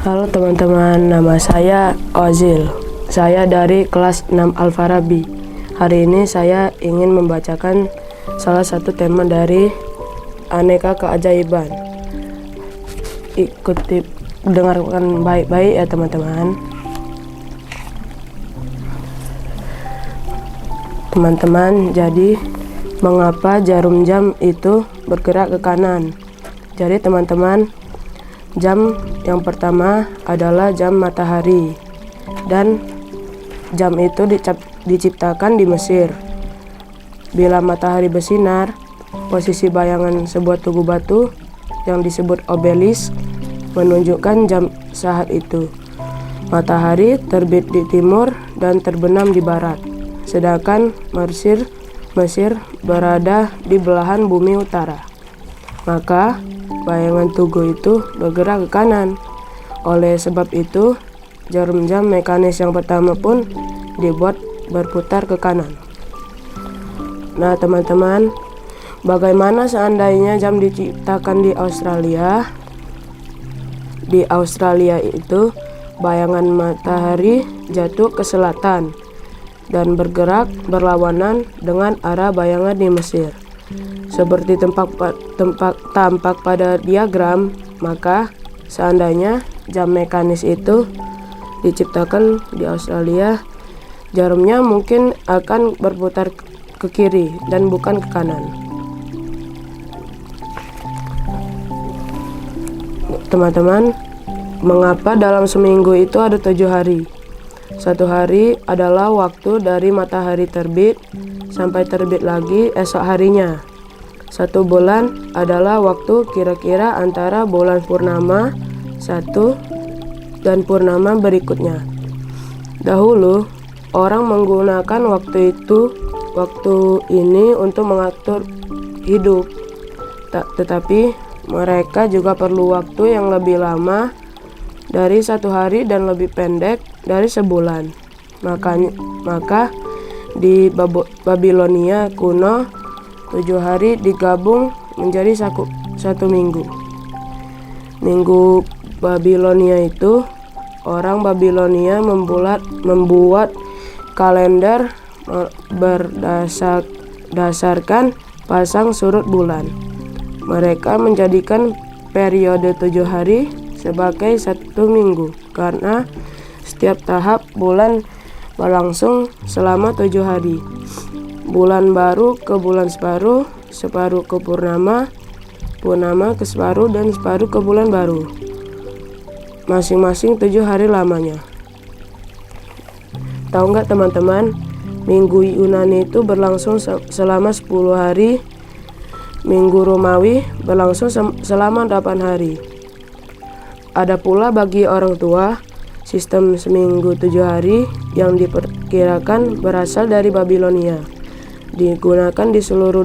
Halo teman-teman, nama saya Ozil. Saya dari kelas 6 Al-Farabi. Hari ini saya ingin membacakan salah satu tema dari Aneka Keajaiban. Ikuti, dengarkan baik-baik ya teman-teman. Teman-teman, jadi mengapa jarum jam itu bergerak ke kanan? Jadi teman-teman, jam yang pertama adalah jam matahari, dan jam itu diciptakan di Mesir. Bila matahari bersinar, posisi bayangan sebuah tugu batu yang disebut obelisk menunjukkan jam saat itu. Matahari terbit di timur dan terbenam di barat, sedangkan Mesir berada di belahan bumi utara. Maka bayangan tugu itu bergerak ke kanan. Oleh sebab itu, jarum jam mekanis yang pertama pun dibuat berputar ke kanan. Nah teman-teman, bagaimana seandainya jam diciptakan di Australia? Di Australia itu bayangan matahari jatuh ke selatan dan bergerak berlawanan dengan arah bayangan di Mesir. Seperti tampak pada diagram, maka seandainya jam mekanis itu diciptakan di Australia, jarumnya mungkin akan berputar ke kiri dan bukan ke kanan. Teman-teman, mengapa dalam seminggu itu ada 7 hari? 1 hari adalah waktu dari matahari terbit sampai terbit lagi esok harinya. 1 bulan adalah waktu kira-kira antara bulan purnama 1 dan purnama berikutnya. Dahulu, orang menggunakan waktu ini untuk mengatur hidup. Tetapi mereka juga perlu waktu yang lebih lama dari 1 hari dan lebih pendek dari sebulan. Maka di Babilonia kuno, 7 hari digabung menjadi 1 minggu. Minggu Babilonia itu, orang Babilonia membuat kalender berdasarkan pasang surut bulan. Mereka menjadikan periode 7 hari sebagai 1 minggu karena setiap tahap bulan berlangsung selama 7 hari. Bulan baru ke bulan separuh, separuh ke purnama, purnama ke separuh, dan separuh ke bulan baru. Masing-masing 7 hari lamanya. Tahu nggak teman-teman, minggu Yunani itu berlangsung selama 10 hari. Minggu Romawi berlangsung selama 8 hari. Ada pula bagi orang tua, sistem seminggu 7 hari yang diperkirakan berasal dari Babilonia. Digunakan di seluruh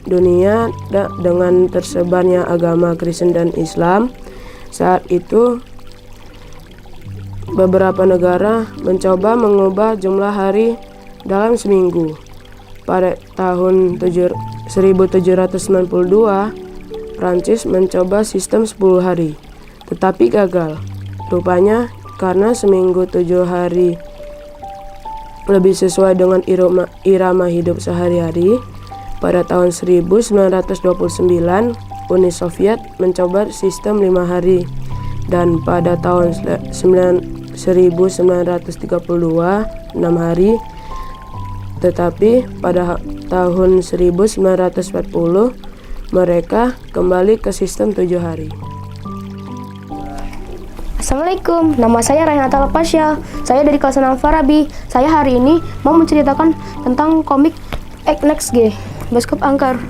dunia dengan tersebarnya agama Kristen dan Islam. Saat itu, beberapa negara mencoba mengubah jumlah hari dalam seminggu. Pada tahun 1792, Prancis mencoba sistem 10 hari, tetapi gagal. Rupanya karena seminggu 7 hari lebih sesuai dengan irama hidup sehari-hari. Pada tahun 1929, Uni Soviet mencoba sistem 5 hari, dan pada tahun 1932 6 hari. Tetapi pada tahun 1940 mereka kembali ke sistem 7 hari. Assalamualaikum, nama saya Rainata Lepasya. Saya dari kelas 6 Farabi. Saya hari ini mau menceritakan tentang komik Next G, Bioskop Angker.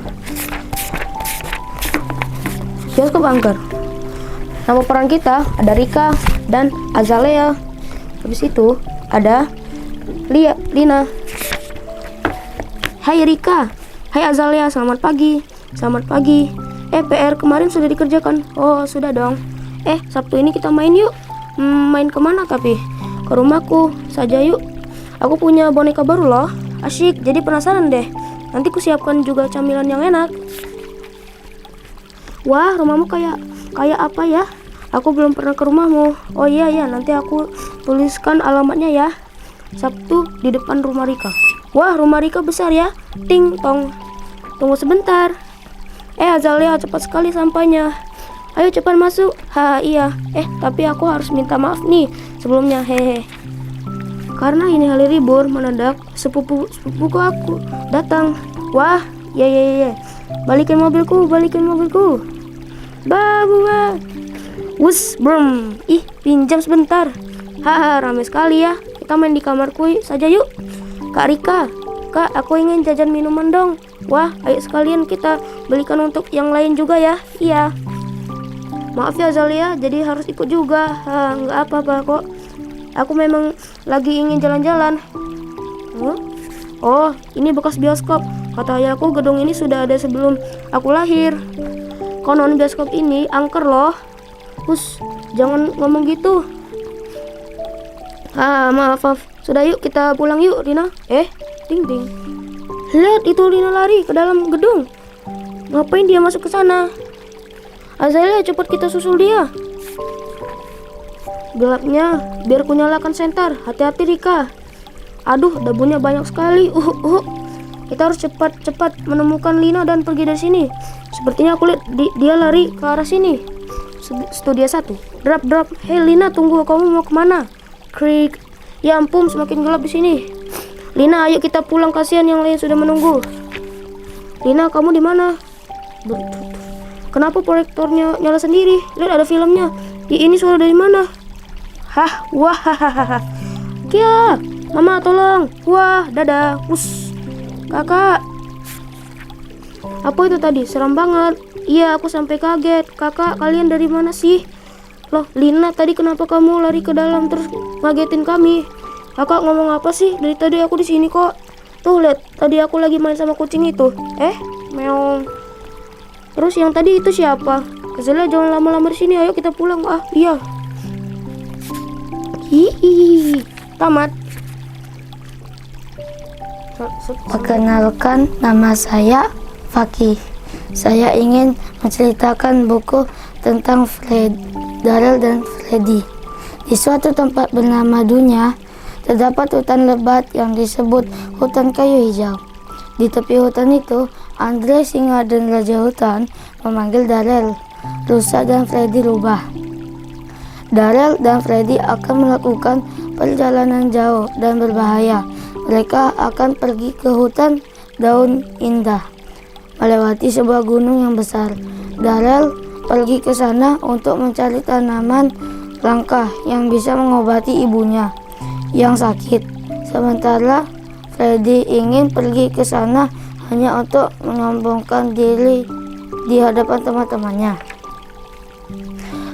Bioskop Angker. Nama peran kita ada Rika dan Azalea. Habis itu ada Lina. Hai Rika, hai Azalea, selamat pagi. Selamat pagi. PR kemarin sudah dikerjakan? Oh, sudah dong. Sabtu ini kita main yuk. Main kemana tapi? Ke rumahku saja yuk. Aku punya boneka baru loh. Asyik, jadi penasaran deh. Nanti ku siapkan juga camilan yang enak. Wah, rumahmu kayak apa ya? Aku belum pernah ke rumahmu. Oh iya ya, nanti aku tuliskan alamatnya ya. Sabtu di depan rumah Rika. Wah, rumah Rika besar ya. Ting tong. Tunggu sebentar. Azalia, cepat sekali sampainya. Ayo cepat masuk. Iya. Tapi aku harus minta maaf nih sebelumnya. Hehe. Karena ini hari libur mendadak, sepupuku aku datang. Wah, ya. Balikin mobilku. Babu. Wus, brum. Pinjam sebentar. Ramai sekali ya. Kita main di kamarku saja yuk. Kak Rika, Kak, aku ingin jajan minuman dong. Wah, ayo sekalian kita belikan untuk yang lain juga ya. Iya. Maaf ya Zalia, jadi harus ikut juga. Nggak apa-apa kok. Aku memang lagi ingin jalan-jalan. Oh, ini bekas bioskop. Kata ayahku gedung ini sudah ada sebelum aku lahir. Konon bioskop ini angker loh. Jangan ngomong gitu. Maaf. Sudah yuk kita pulang yuk Rina. Ding. Lihat itu Rina lari ke dalam gedung. Ngapain dia masuk ke sana? Azalia, cepat kita susul dia. Gelapnya, biar ku nyalakan senter. Hati-hati Rika. Aduh, debunya banyak sekali. Kita harus cepat menemukan Lina dan pergi dari sini. Sepertinya aku lihat dia lari ke arah sini. Studio 1. Drop. Hei Lina, tunggu, kamu mau kemana? Krik. Ya ampun, semakin gelap di sini. Lina, ayo kita pulang, kasihan yang lain sudah menunggu. Lina, kamu di mana? Kenapa proyektornya nyala sendiri? Lihat ada filmnya. Ini suara dari mana? Kia, Mama tolong. Wah, dadah. Kakak. Apa itu tadi? Seram banget. Iya, aku sampai kaget. Kakak, kalian dari mana sih? Loh, Lina, tadi kenapa kamu lari ke dalam terus ngagetin kami? Kakak ngomong apa sih? Dari tadi aku di sini kok. Tuh, lihat, tadi aku lagi main sama kucing itu. Meong. Terus yang tadi itu siapa? Azalia, jangan lama-lama di sini. Ayo kita pulang. Iya. Tamat. Perkenalkan, nama saya Fakih. Saya ingin menceritakan buku tentang Darel dan Freddy. Di suatu tempat bernama Dunia, terdapat hutan lebat yang disebut hutan kayu hijau. Di tepi hutan itu, Andre, singa dan raja hutan memanggil Darel, rusa dan Freddy rubah. Darel dan Freddy akan melakukan perjalanan jauh dan berbahaya. Mereka akan pergi ke hutan daun indah, melewati sebuah gunung yang besar. Darel pergi ke sana untuk mencari tanaman langka yang bisa mengobati ibunya yang sakit. Sementara Freddy ingin pergi ke sana hanya untuk menyombongkan diri di hadapan teman-temannya.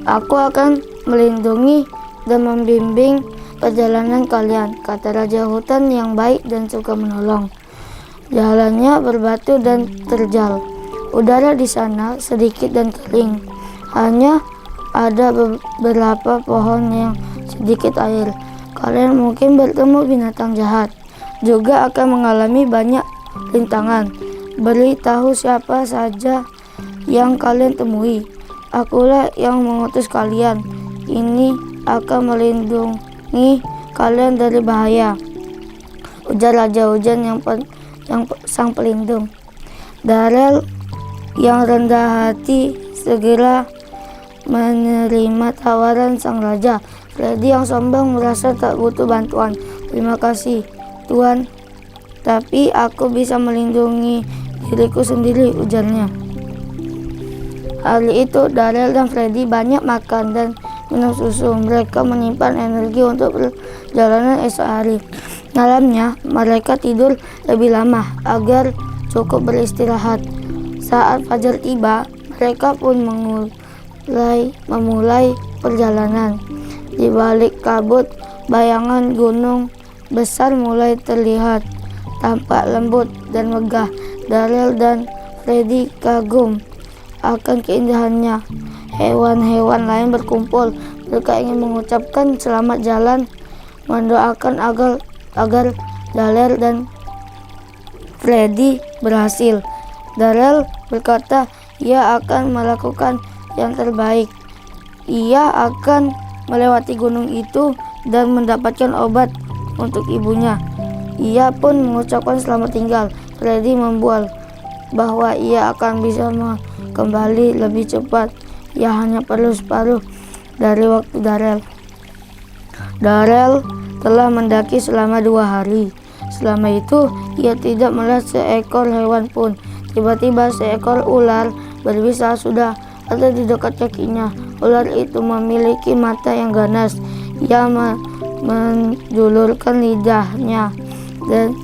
Aku akan melindungi dan membimbing perjalanan kalian, kata raja hutan yang baik dan suka menolong. Jalannya berbatu dan terjal. Udara di sana sedikit dan kering. Hanya ada beberapa pohon yang sedikit air. Kalian mungkin bertemu binatang jahat. Juga akan mengalami banyak rintangan. Beritahu siapa saja yang kalian temui. Akulah yang mengutus kalian. Ini akan melindungi kalian dari bahaya, ujar Raja Hujan yang sang pelindung. Darel yang rendah hati segera menerima tawaran sang raja. Freddy yang sombong merasa tak butuh bantuan. Terima kasih, Tuan. Tapi aku bisa melindungi diriku sendiri, ujarnya. Hari itu Darel dan Freddy banyak makan dan minum susu. Mereka menyimpan energi untuk perjalanan esok hari. Malamnya mereka tidur lebih lama agar cukup beristirahat. Saat fajar tiba, mereka pun memulai perjalanan. Di balik kabut, bayangan gunung besar mulai terlihat, tampak lembut dan megah. Darel dan Freddy kagum akan keindahannya. Hewan-hewan lain berkumpul. Mereka ingin mengucapkan selamat jalan, mendoakan agar Darel dan Freddy berhasil. Darel berkata ia akan melakukan yang terbaik. ia akan melewati gunung itu dan mendapatkan obat untuk ibunya. Ia pun mengucapkan selamat tinggal. Freddy membual bahwa ia akan bisa kembali lebih cepat. Ia hanya perlu separuh dari waktu Darrell. Darrell telah mendaki selama 2 hari. Selama itu ia tidak melihat seekor hewan pun. Tiba-tiba seekor ular berbisa sudah ada di dekat kakinya. Ular itu memiliki mata yang ganas. Ia menjulurkan lidahnya dan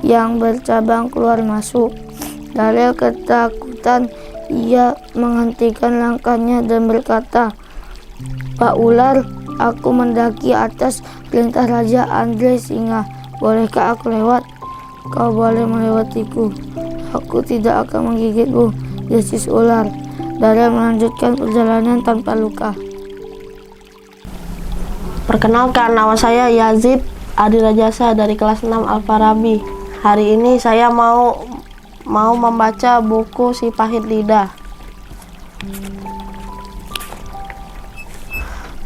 yang bercabang keluar masuk. Darrell ketakutan. Ia menghentikan langkahnya dan berkata, "Pak Ular, aku mendaki atas perintah Raja Andre Singa. Bolehkah aku lewat?" "Kau boleh melewatiku. Aku tidak akan menggigitmu," desis ular. Darrell melanjutkan perjalanan tanpa luka. Perkenalkan, nama saya Yazid Adirajasa dari kelas 6 Al-Farabi. Hari ini saya mau membaca buku Si Pahit Lidah.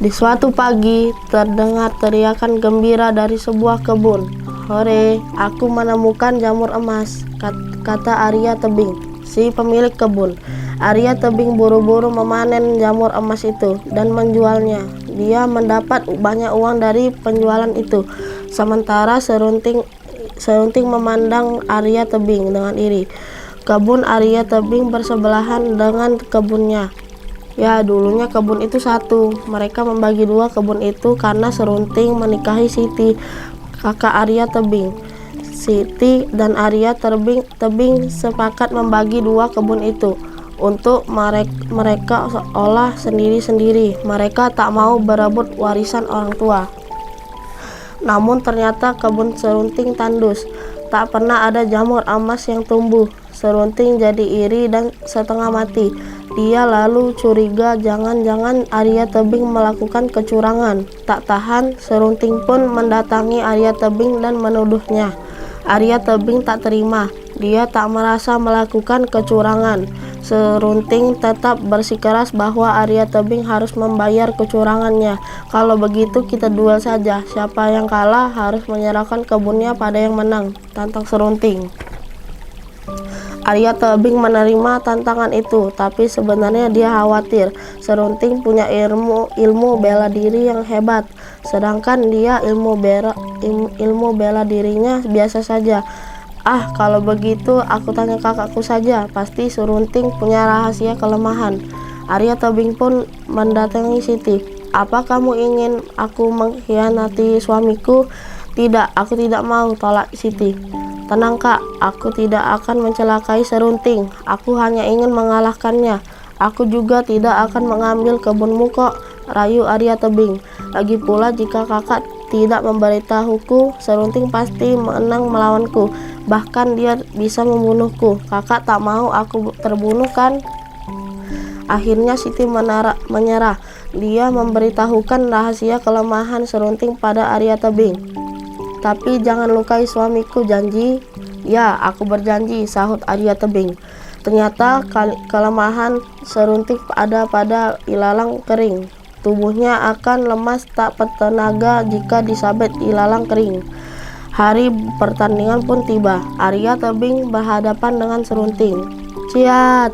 Di suatu pagi, terdengar teriakan gembira dari sebuah kebun. "Hore, aku menemukan jamur emas," kata Arya Tebing, si pemilik kebun. Arya Tebing buru-buru memanen jamur emas itu dan menjualnya. Dia mendapat banyak uang dari penjualan itu. Sementara Serunting memandang Arya Tebing dengan iri. Kebun Arya Tebing bersebelahan dengan kebunnya. Ya, dulunya kebun itu satu. Mereka membagi 2 kebun itu karena Serunting menikahi Siti, kakak Arya Tebing. Siti dan Arya Tebing sepakat membagi 2 kebun itu. Untuk mereka olah sendiri-sendiri. Mereka tak mau berebut warisan orang tua. Namun ternyata kebun Serunting tandus. Tak pernah ada jamur emas yang tumbuh. Serunting jadi iri dan setengah mati. Dia lalu curiga jangan-jangan Arya Tebing melakukan kecurangan. Tak tahan, Serunting pun mendatangi Arya Tebing dan menuduhnya. Arya Tebing tak terima. Dia tak merasa melakukan kecurangan. Serunting tetap bersikeras bahwa Arya Tebing harus membayar kecurangannya. "Kalau begitu kita duel saja. Siapa yang kalah harus menyerahkan kebunnya pada yang menang," tantang Serunting. Arya Tebing menerima tantangan itu, tapi sebenarnya dia khawatir. Serunting punya ilmu bela diri yang hebat, sedangkan dia ilmu bela dirinya biasa saja. "Ah, kalau begitu aku tanya kakakku saja. Pasti Serunting punya rahasia kelemahan." Arya Tebing pun mendatangi Siti. "Apa kamu ingin aku mengkhianati suamiku?" "Tidak, aku tidak mau," tolak Siti. "Tenang kak, aku tidak akan mencelakai Serunting. Aku hanya ingin mengalahkannya. Aku juga tidak akan mengambil kebunmu kok," rayu Arya Tebing. "Lagi pula jika kakak tidak memberitahuku, Serunting pasti menang melawanku. Bahkan dia bisa membunuhku. Kakak tak mau aku terbunuh kan?" Akhirnya Siti menyerah. Dia memberitahukan rahasia kelemahan Serunting pada Arya Tebing. "Tapi jangan lukai suamiku, janji?" "Ya, aku berjanji," sahut Arya Tebing. Ternyata kelemahan Serunting ada pada ilalang kering. Tubuhnya akan lemas tak bertenaga jika disabet ilalang kering. Hari pertandingan pun tiba. Arya Tebing berhadapan dengan Serunting. "Ciat!"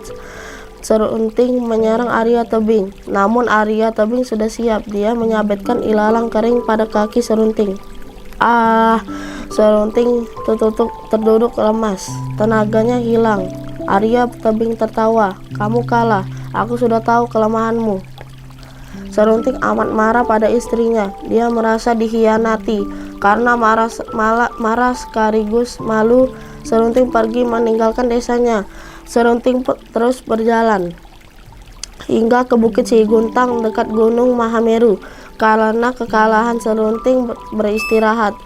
Serunting menyerang Arya Tebing. Namun Arya Tebing sudah siap. Dia menyabetkan ilalang kering pada kaki Serunting. "Ah!" Serunting terduduk lemas. Tenaganya hilang. Arya Tebing tertawa. "Kamu kalah. Aku sudah tahu kelemahanmu." Serunting amat marah pada istrinya. Dia merasa dikhianati. Karena marah sekaligus malu, Serunting pergi meninggalkan desanya. Serunting terus berjalan hingga ke Bukit Siguntang dekat Gunung Mahameru. Karena kekalahan, Serunting beristirahat.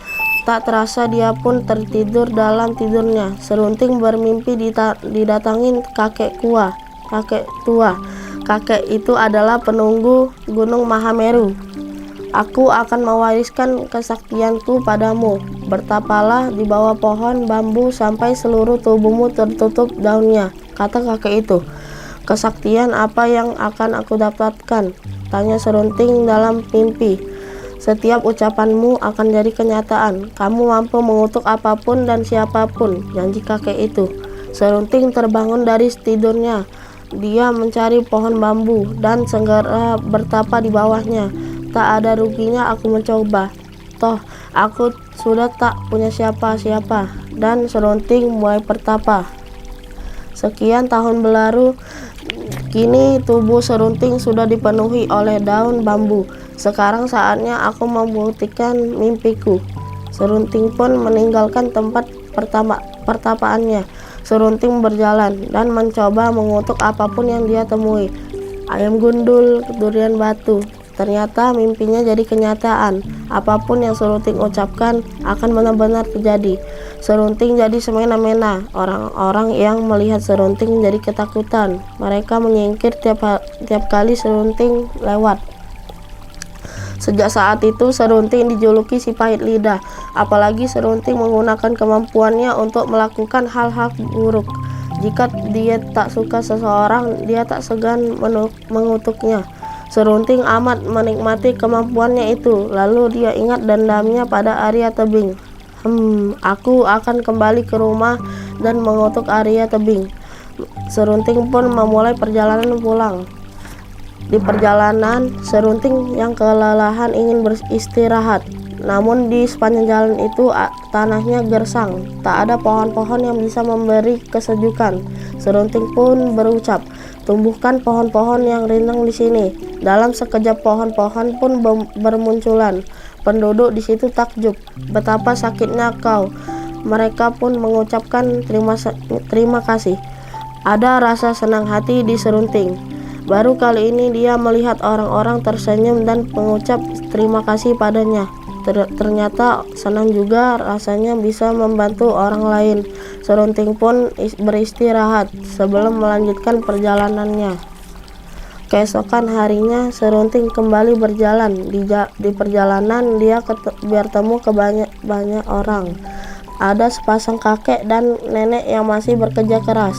Tak terasa dia pun tertidur dalam tidurnya. Serunting bermimpi didatangi kakek tua. Kakek itu adalah penunggu Gunung Mahameru. "Aku akan mewariskan kesaktianku padamu. Bertapalah di bawah pohon bambu sampai seluruh tubuhmu tertutup daunnya," kata kakek itu. "Kesaktian apa yang akan aku dapatkan?" Tanya Serunting dalam mimpi. Setiap ucapanmu akan jadi kenyataan. Kamu mampu mengutuk apapun dan siapapun, janji kakek itu. Serunting terbangun dari tidurnya. Dia mencari pohon bambu dan segera bertapa di bawahnya. Tak ada ruginya aku mencoba. Toh, aku sudah tak punya siapa-siapa. Dan Serunting mulai bertapa. Sekian tahun berlalu, kini tubuh Serunting sudah dipenuhi oleh daun bambu. Sekarang saatnya aku membuktikan mimpiku. Serunting pun meninggalkan tempat pertapaannya. Serunting berjalan dan mencoba mengutuk apapun yang dia temui. Ayam gundul, durian batu. Ternyata mimpinya jadi kenyataan. Apapun yang Serunting ucapkan akan benar-benar terjadi. Serunting jadi semena-mena. Orang-orang yang melihat Serunting jadi ketakutan. Mereka menyingkir tiap kali Serunting lewat. Sejak saat itu Serunting dijuluki si pahit lidah. Apalagi Serunting menggunakan kemampuannya untuk melakukan hal-hal buruk. Jika dia tak suka seseorang, dia tak segan mengutuknya. Serunting amat menikmati kemampuannya itu. Lalu dia ingat dendamnya pada Arya Tebing. Aku akan kembali ke rumah dan mengutuk Arya Tebing. Serunting pun memulai perjalanan pulang. Di perjalanan, Serunting yang kelelahan ingin beristirahat. Namun di sepanjang jalan itu tanahnya gersang. Tak ada pohon-pohon yang bisa memberi kesejukan. Serunting pun berucap, tumbuhkan pohon-pohon yang rindang di sini. Dalam sekejap pohon-pohon pun bermunculan. Penduduk di situ takjub, betapa sakitnya kau. Mereka pun mengucapkan terima kasih. Ada rasa senang hati di Serunting. Baru kali ini dia melihat orang-orang tersenyum dan mengucap terima kasih padanya. Ternyata senang juga rasanya bisa membantu orang lain. Serunting pun beristirahat sebelum melanjutkan perjalanannya. Keesokan harinya Serunting kembali berjalan. Di perjalanan dia bertemu ke banyak orang. Ada sepasang kakek dan nenek yang masih bekerja keras.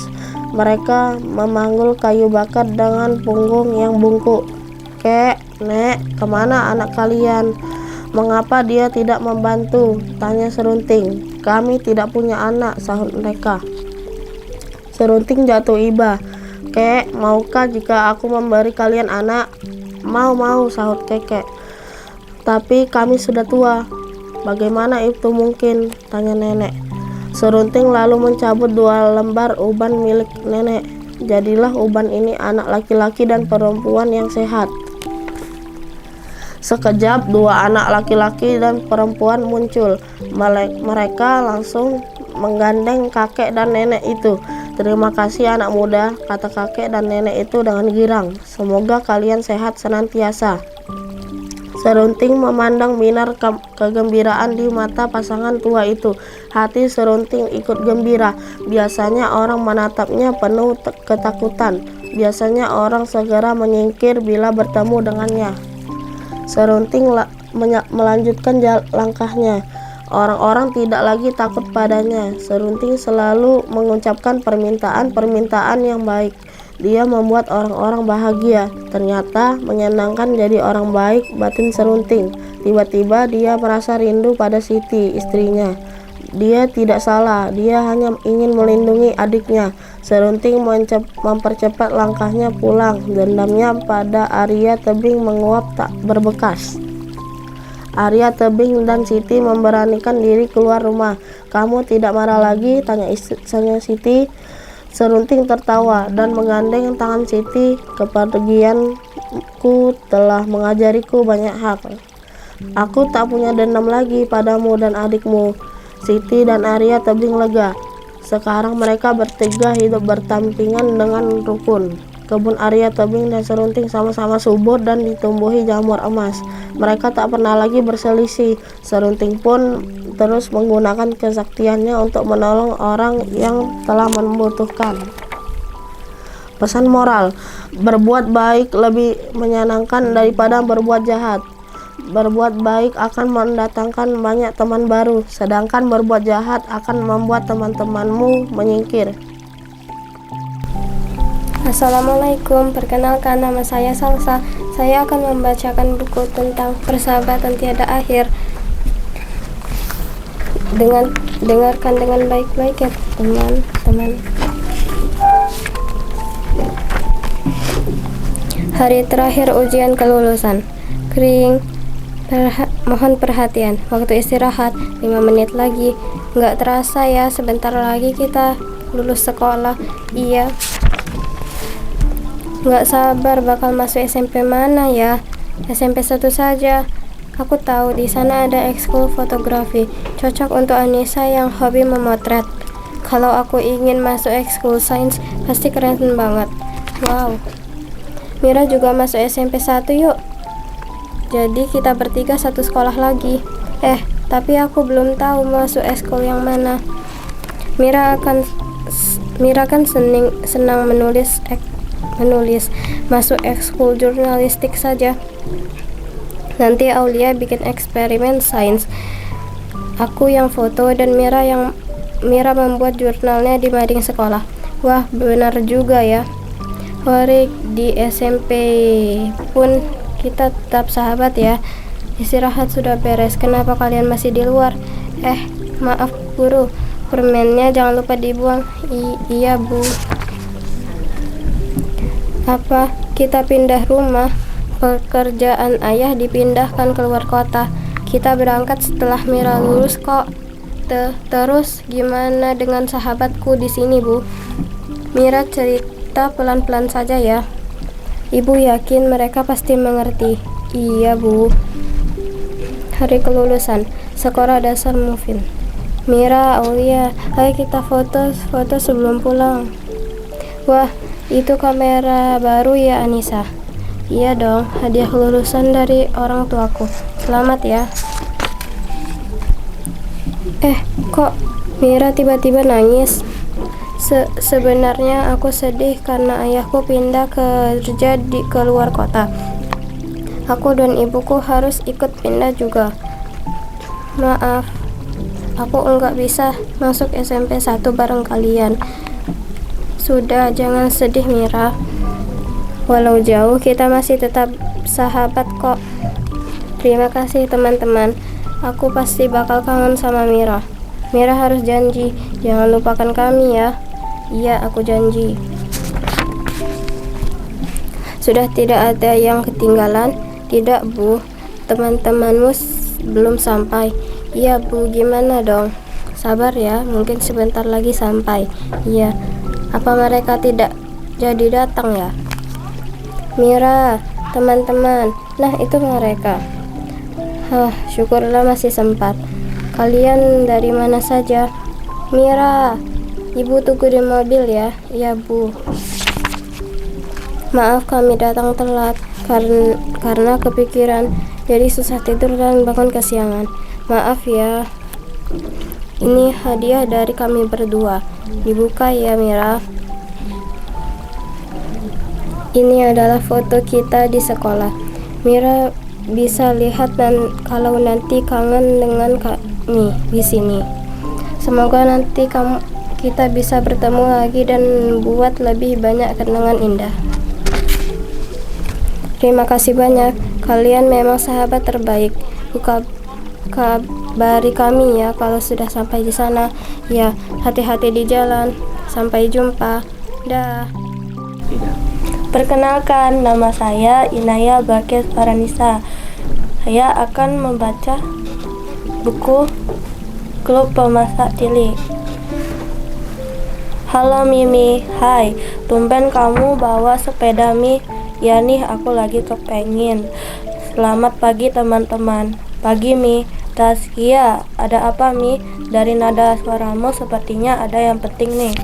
Mereka memanggul kayu bakar dengan punggung yang bungkuk. Kek, Nek, kemana anak kalian? Mengapa dia tidak membantu? Tanya Serunting. Kami tidak punya anak, sahut mereka. Serunting jatuh iba. Kek, maukah jika aku memberi kalian anak? Mau, sahut kakek. Tapi kami sudah tua. Bagaimana itu mungkin? Tanya nenek. Serunting lalu mencabut 2 lembar uban milik nenek. Jadilah uban ini anak laki-laki dan perempuan yang sehat. Sekejap 2 anak laki-laki dan perempuan muncul. Mereka langsung menggandeng kakek dan nenek itu. Terima kasih anak muda, kata kakek dan nenek itu dengan girang. Semoga kalian sehat senantiasa. Serunting memandang binar kegembiraan di mata pasangan tua itu. Hati Serunting ikut gembira. Biasanya orang menatapnya penuh ketakutan. Biasanya orang segera menyingkir bila bertemu dengannya. Serunting melanjutkan langkahnya. Orang-orang tidak lagi takut padanya. Serunting selalu mengucapkan permintaan-permintaan yang baik. Dia membuat orang-orang bahagia. Ternyata menyenangkan jadi orang baik batin Serunting. Tiba-tiba dia merasa rindu pada Siti, istrinya. Dia tidak salah, dia hanya ingin melindungi adiknya. Serunting mempercepat langkahnya pulang. Dendamnya pada Arya Tebing menguap tak berbekas. Arya Tebing dan Siti memberanikan diri keluar rumah. Kamu tidak marah lagi? Tanya Siti. Serunting tertawa dan menggandeng tangan Siti. Kepergianku telah mengajariku banyak hal. Aku tak punya dendam lagi padamu dan adikmu. Siti dan Arya Tebing lega. Sekarang mereka bertiga hidup berdampingan dengan rukun. Kebun Arya Tebing dan Serunting sama-sama subur dan ditumbuhi jamur emas. Mereka tak pernah lagi berselisih. Serunting pun terus menggunakan kesaktiannya untuk menolong orang yang telah membutuhkan. Pesan moral: berbuat baik lebih menyenangkan daripada berbuat jahat. Berbuat baik akan mendatangkan banyak teman baru, sedangkan berbuat jahat akan membuat teman-temanmu menyingkir. Assalamualaikum, perkenalkan nama saya Salsa. Saya akan membacakan buku tentang persahabatan tiada akhir. Dengarkan dengan baik-baik ya teman-teman. Hari terakhir ujian kelulusan. Kering. Mohon perhatian. Waktu istirahat 5 menit lagi. Nggak terasa ya, sebentar lagi kita lulus sekolah. Iya. Nggak sabar bakal masuk SMP mana ya? SMP 1 saja. Aku tahu di sana ada ekskul fotografi. Cocok untuk Anissa yang hobi memotret. Kalau aku ingin masuk ekskul sains, pasti keren banget. Wow. Mira juga masuk SMP 1 yuk. Jadi kita bertiga satu sekolah lagi. Tapi aku belum tahu masuk ekskul yang mana. Mira kan senang menulis. Masuk ekskul jurnalistik saja. Nanti Aulia bikin eksperimen sains. Aku yang foto dan Mira membuat jurnalnya di mading sekolah. Wah, benar juga ya. Hore, di SMP pun kita tetap sahabat ya. Istirahat sudah beres. Kenapa kalian masih di luar? Maaf guru. Permennya jangan lupa dibuang. Iya, Bu. Apa kita pindah rumah? Pekerjaan ayah dipindahkan keluar kota. Kita berangkat setelah Mira lulus kok. Terus gimana dengan sahabatku di sini, Bu? Mira cerita pelan-pelan saja ya. Ibu yakin mereka pasti mengerti. Iya, Bu. Hari kelulusan, sekolah dasar Mufin. Mira, Aulia, ayo kita foto sebelum pulang. Wah, itu kamera baru ya, Anissa? Iya dong, hadiah kelulusan dari orang tuaku. Selamat ya. Kok Mira tiba-tiba nangis? Sebenarnya aku sedih karena ayahku pindah kerja ke luar kota. Aku dan ibuku harus ikut pindah juga. Maaf, aku enggak bisa masuk SMP 1 bareng kalian. Sudah, jangan sedih Mira. Walau jauh, kita masih tetap sahabat kok. Terima kasih teman-teman. Aku pasti bakal kangen sama Mira. Mira harus janji, jangan lupakan kami ya. Iya, aku janji. Sudah tidak ada yang ketinggalan? Tidak, Bu. Teman-temanmu belum sampai. Iya, Bu. Gimana dong? Sabar ya, mungkin sebentar lagi sampai. Iya. Apa mereka tidak jadi datang ya? Mira, teman-teman. Nah, itu mereka. Syukurlah masih sempat. Kalian dari mana saja? Mira, Ibu tunggu di mobil ya. Iya, Bu. Maaf kami datang telat karena kepikiran, jadi susah tidur dan bangun kesiangan. Maaf ya. Ini hadiah dari kami berdua. Dibuka ya, Mira. Ini adalah foto kita di sekolah. Mira bisa lihat dan kalau nanti kangen dengan kami di sini. Semoga nanti kita bisa bertemu lagi dan buat lebih banyak kenangan indah. Terima kasih banyak. Kalian memang sahabat terbaik. Kabari kami ya kalau sudah sampai di sana. Ya, hati-hati di jalan. Sampai jumpa. Dah. Perkenalkan, nama saya Inaya Bakes Paranisa. Saya akan membaca buku Klub Pemasak Cilik. Halo Mimi, hai. Tumben kamu bawa sepeda Mi. Ya nih, aku lagi kepengin. Selamat pagi teman-teman. Pagi Mi. Taskia, ada apa Mi? Dari nada suaramu sepertinya ada yang penting nih.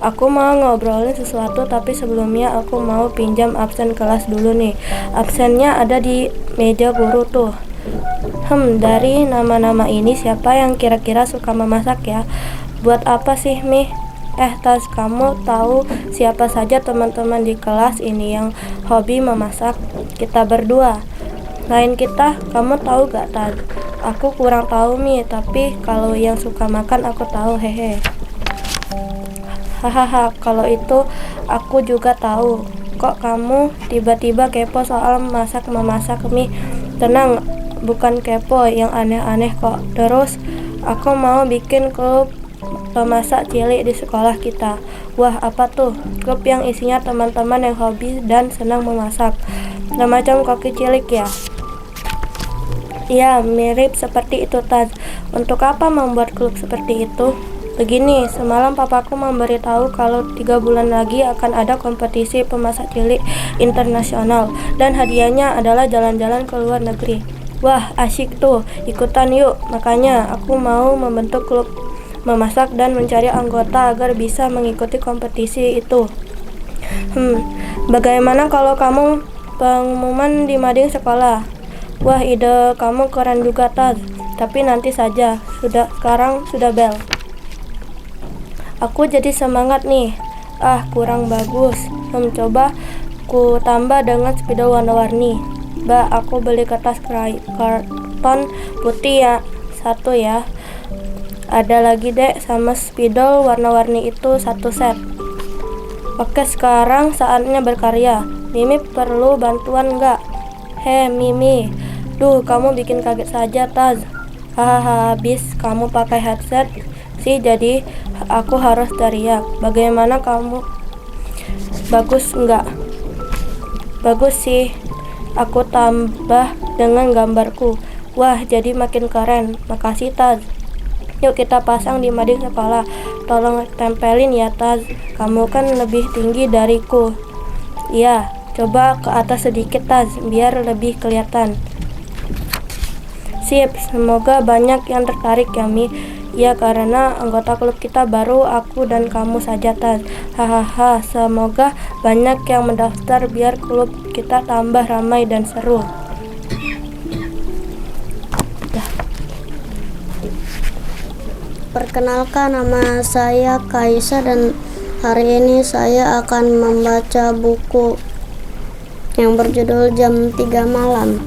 Aku mau ngobrolin sesuatu, tapi sebelumnya aku mau pinjam absen kelas dulu nih. Absennya ada di meja guru tuh. Dari nama-nama ini siapa yang kira-kira suka memasak ya? Buat apa sih Mi? Tas, kamu tahu siapa saja teman-teman di kelas ini yang hobi memasak? Kita berdua. Lain kita, kamu tahu gak Tas? Aku kurang tahu Mi, tapi kalau yang suka makan aku tahu, hehe. Hahaha, kalau itu aku juga tahu. Kok kamu tiba-tiba kepo soal memasak mie? Tenang, bukan kepo yang aneh-aneh kok. Terus aku mau bikin klub pemasak cilik di sekolah kita. Wah, apa tuh? Klub yang isinya teman-teman yang hobi dan senang memasak. Semacam koki cilik ya? Ya, mirip seperti itu, Taz. Untuk apa membuat klub seperti itu? Begini, semalam papaku memberitahu kalau 3 bulan lagi akan ada kompetisi pemasak cilik internasional dan hadiahnya adalah jalan-jalan ke luar negeri. Wah, asyik tuh, ikutan yuk. Makanya aku mau membentuk klub memasak dan mencari anggota agar bisa mengikuti kompetisi itu. Bagaimana kalau kamu pengumuman di mading sekolah? Wah, ide kamu keren juga, Taz. Tapi nanti saja, sekarang sudah bel. Aku jadi semangat nih. Kurang bagus. Coba ku tambah dengan spidol warna-warni. Mbak, aku beli kertas karton putih ya, 1 ya. Ada lagi dek, sama spidol warna-warni itu 1 set. Oke, sekarang saatnya berkarya. Mimi perlu bantuan nggak? Mimi, duh kamu bikin kaget saja, Taz. Hahaha, habis kamu pakai headset sih, jadi aku harus teriak. Bagaimana kamu? Bagus nggak? Bagus sih. Aku tambah dengan gambarku. Wah, jadi makin keren. Makasih, Taz. Yuk kita pasang di mading sekolah. Tolong tempelin ya, Taz. Kamu kan lebih tinggi dariku. Iya, coba ke atas sedikit, Taz, biar lebih kelihatan. Sip, semoga banyak yang tertarik ya, Mi. Ya, karena anggota klub kita baru aku dan kamu saja, Taz. Hahaha, semoga banyak yang mendaftar biar klub kita tambah ramai dan seru. Perkenalkan, nama saya Kaisa dan hari ini saya akan membaca buku yang berjudul Jam 3 Malam.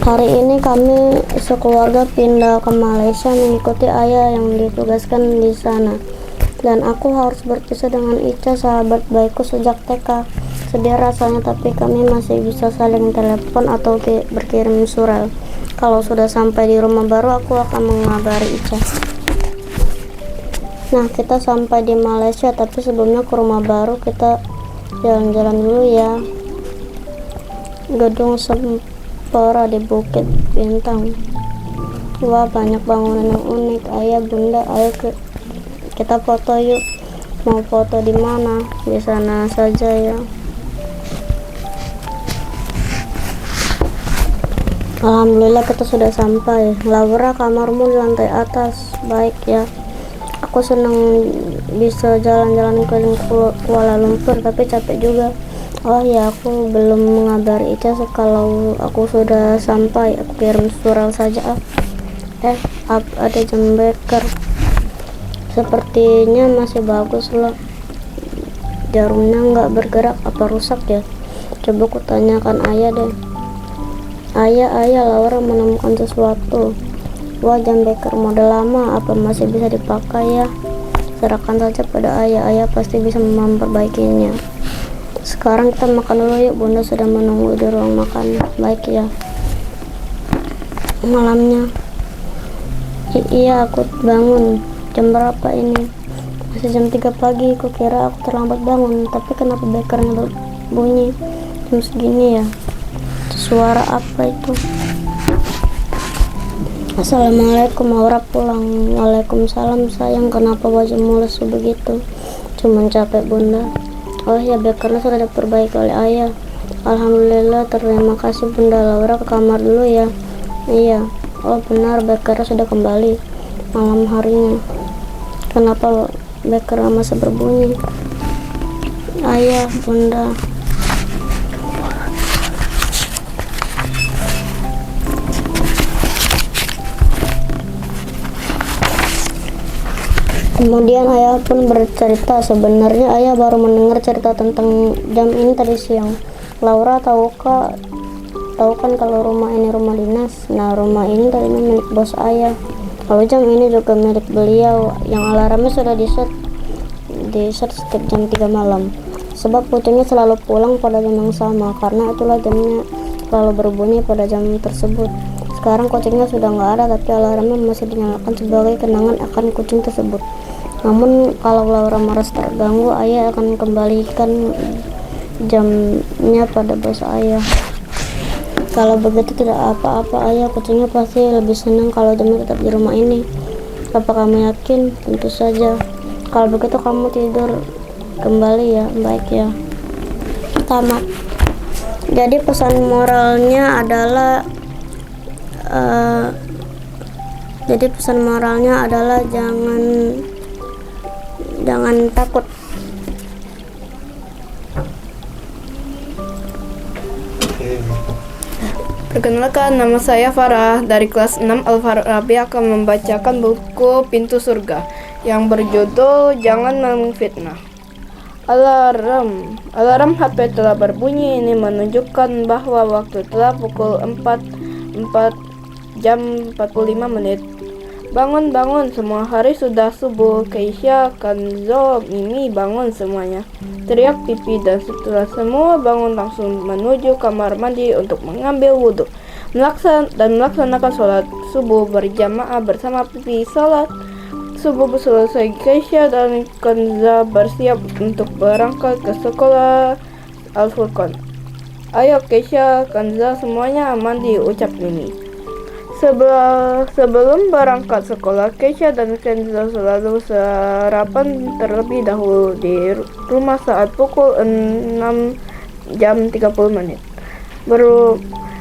Hari ini kami sekeluarga pindah ke Malaysia mengikuti ayah yang ditugaskan di sana. Dan aku harus berpisah dengan Ica, sahabat baikku sejak TK. Sedih rasanya, tapi kami masih bisa saling telepon atau berkirim surat. Kalau sudah sampai di rumah baru, aku akan mengabari Ica. Nah, kita sampai di Malaysia, tapi sebelumnya ke rumah baru kita jalan-jalan dulu ya. Gedung Sempora di Bukit Bintang. Wah, banyak bangunan yang unik. Ayah, bunda, ayo kita foto yuk. Mau foto di mana? Di sana saja ya. Alhamdulillah kita sudah sampai. Laura, kamarmu di lantai atas. Baik ya. Aku senang bisa jalan-jalan keliling Kuala Lumpur, tapi capek juga. Oh ya, aku belum mengabari Ica kalau aku sudah sampai. Aku kirim surat saja. Ada jam beker. Sepertinya masih bagus loh. Jarumnya nggak bergerak, apa rusak ya? Coba aku tanyakan ayah deh. Ayah, Laura menemukan sesuatu. Wah, jam beker model lama, apa masih bisa dipakai ya? Serahkan saja pada ayah pasti bisa memperbaikinya. Sekarang kita makan dulu yuk, bunda sudah menunggu di ruang makan. Baik ya. Malamnya. Iya, aku bangun. Jam berapa ini? Masih jam 3 pagi. Kukira aku terlambat bangun, tapi kenapa bekernya berbunyi jam segini ya? Suara apa itu? Assalamualaikum, Laura pulang. Waalaikumsalam sayang, kenapa wajahmu lesu begitu? Cuman capek bunda. Oh ya, bekernya sudah diperbaiki oleh ayah. Alhamdulillah, terima kasih bunda. Laura ke kamar dulu ya. Iya. Oh benar, bekernya sudah kembali malam harinya. Kenapa bekernya masih berbunyi? Ayah, bunda. Kemudian ayah pun bercerita, sebenarnya ayah baru mendengar cerita tentang jam ini tadi siang. Laura, tahukah tahu kan kalau rumah ini rumah dinas. Nah, rumah ini tadinya milik bos ayah. Kalau jam ini juga milik beliau, yang alarmnya sudah di-set setiap jam 3 malam. Sebab kucingnya selalu pulang pada jam yang sama, karena itulah jamnya selalu berbunyi pada jam tersebut. Sekarang kucingnya sudah nggak ada, tapi alarmnya masih dinyalakan sebagai kenangan akan kucing tersebut. Namun kalau Laura merasa terganggu, ayah akan kembalikan jamnya pada bos ayah. Kalau begitu tidak apa-apa ayah, kucingnya pasti lebih senang kalau jamnya tetap di rumah ini. Apa kamu yakin? Tentu saja. Kalau begitu kamu tidur kembali ya, baik ya. Tamat. Jadi pesan moralnya adalah jangan takut. Perkenalkan, nama saya Farah dari kelas 6 Al-Farabi akan membacakan buku Pintu Surga yang berjudul Jangan Memfitnah. Alarm HP telah berbunyi. Ini menunjukkan bahwa waktu telah pukul 4 jam 45 menit. Bangun, semua hari sudah subuh. Keisha, Kanzo, Mimi, bangun semuanya, teriak Pipi, dan setelah semua bangun langsung menuju kamar mandi untuk mengambil wudhu dan melaksanakan sholat subuh berjamaah bersama Pipi. Sholat subuh selesai, Keisha dan Kanza bersiap untuk berangkat ke sekolah Al-Furqan. Ayo Keisha, Kanza, semuanya mandi, ucap Mimi. Sebelum berangkat sekolah, Keisha dan Kenzo selalu sarapan terlebih dahulu di rumah saat pukul 6 jam 30 menit.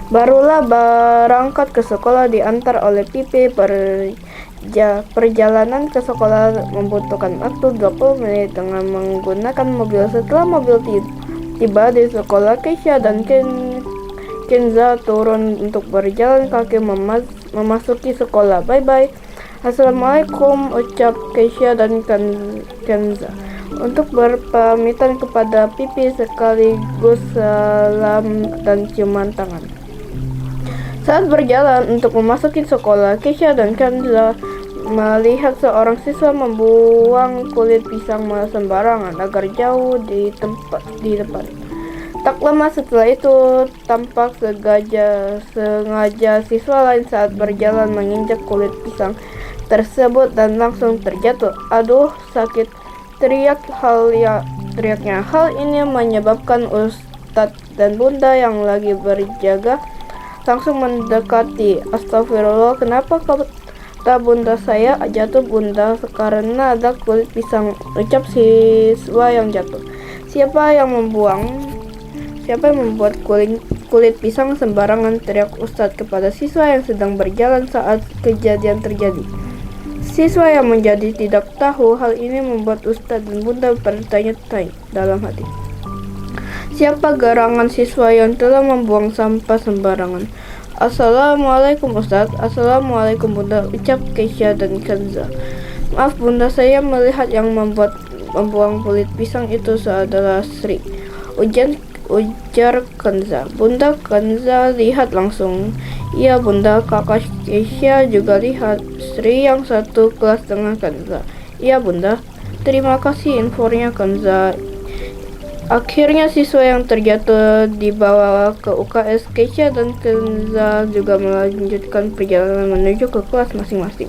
Barulah berangkat ke sekolah diantar oleh Pipi. Perjalanan ke sekolah membutuhkan waktu 20 menit dengan menggunakan mobil. Setelah mobil tiba di sekolah, Keisha dan Kenza turun untuk berjalan kaki memasuki sekolah. Bye-bye. Assalamualaikum, ucap Keisha dan Kenza untuk berpamitan kepada Pipi sekaligus salam dan ciuman tangan. Saat berjalan untuk memasuki sekolah, Keisha dan Kenza melihat seorang siswa membuang kulit pisang sembarangan agar jauh di depan. Tak lama setelah itu, tampak sengaja siswa lain saat berjalan menginjak kulit pisang tersebut dan langsung terjatuh. Aduh, sakit, teriaknya. Hal ini menyebabkan Ustadz dan Bunda yang lagi berjaga langsung mendekati. Astagfirullah, kenapa kata Bunda saya jatuh Bunda? Karena ada kulit pisang, ucap siswa yang jatuh. Siapa yang membuat kulit pisang sembarangan? Teriak Ustadz kepada siswa yang sedang berjalan saat kejadian terjadi. Siswa yang menjadi tidak tahu hal ini membuat Ustadz dan Bunda bertanya-tanya dalam hati. Siapa gerangan siswa yang telah membuang sampah sembarangan? Assalamualaikum Ustadz. Assalamualaikum Bunda, ucap Keisha dan Kenza. Maaf Bunda, saya melihat yang membuang kulit pisang itu adalah Sri, ujar Kenza. Bunda, Kenza lihat langsung. Iya Bunda, kakak Keisha juga lihat. Sri yang satu kelas dengan Kenza. Iya Bunda, terima kasih infonya Kenza. Akhirnya siswa yang terjatuh dibawa ke UKS. Keisha dan Kenza juga melanjutkan perjalanan menuju ke kelas masing-masing.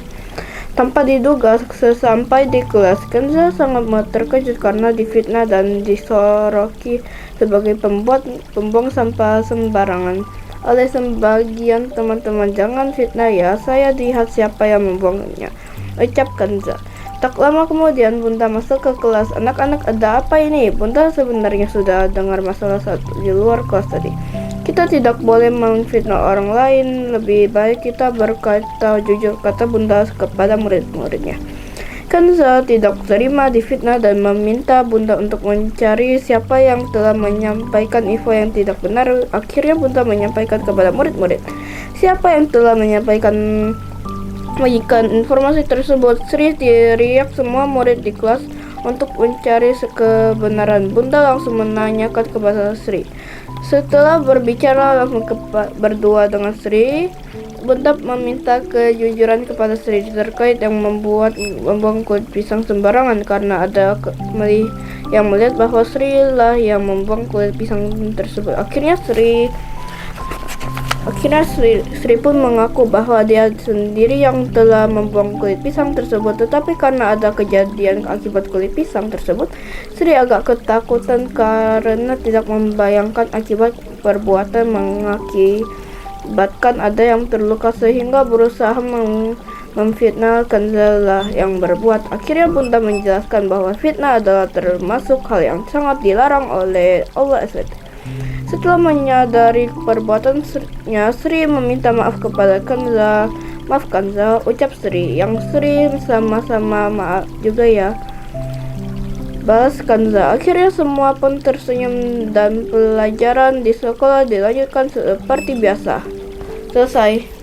Tanpa diduga, sesampai di kelas, Kenza sangat terkejut karena difitnah dan disoroki sebagai pembuang sampah sembarangan oleh sebagian teman-teman. Jangan fitnah ya, saya lihat siapa yang membuangnya, ucap Kenza. Tak lama kemudian Bunda masuk ke kelas. Anak-anak, ada apa ini? Bunda sebenarnya sudah dengar masalah satu di luar kelas tadi. Kita tidak boleh memfitnah orang lain. Lebih baik kita berkata jujur, kata Bunda kepada murid-muridnya. Kenza tidak terima difitnah dan meminta Bunda untuk mencari siapa yang telah menyampaikan info yang tidak benar. Akhirnya Bunda menyampaikan kepada murid-murid siapa yang telah menyampaikan informasi tersebut. Sri teriak semua murid di kelas untuk mencari kebenaran. Bunda langsung menanyakan kepada Sri, Setelah berbicara berdua dengan Sri, Bunda meminta kejujuran kepada Sri terkait yang membuang kulit pisang sembarangan karena ada yang melihat bahwa Sri lah yang membuang kulit pisang tersebut. Akhirnya Sri pun mengaku bahwa dia sendiri yang telah membuang kulit pisang tersebut. Tetapi karena ada kejadian akibat kulit pisang tersebut, Sri agak ketakutan karena tidak membayangkan akibat perbuatan mengakibatkan ada yang terluka, sehingga berusaha memfitnah Kanza yang berbuat. Akhirnya Bunda menjelaskan bahwa fitnah adalah termasuk hal yang sangat dilarang oleh Allah SWT. Setelah menyadari perbuatannya, Sri meminta maaf kepada Kanza. Maaf Kanza, ucap Sri. Yang Sri sama-sama maaf juga ya, balas Kanza. Akhirnya semua pun tersenyum dan pelajaran di sekolah dilanjutkan seperti biasa. Selesai.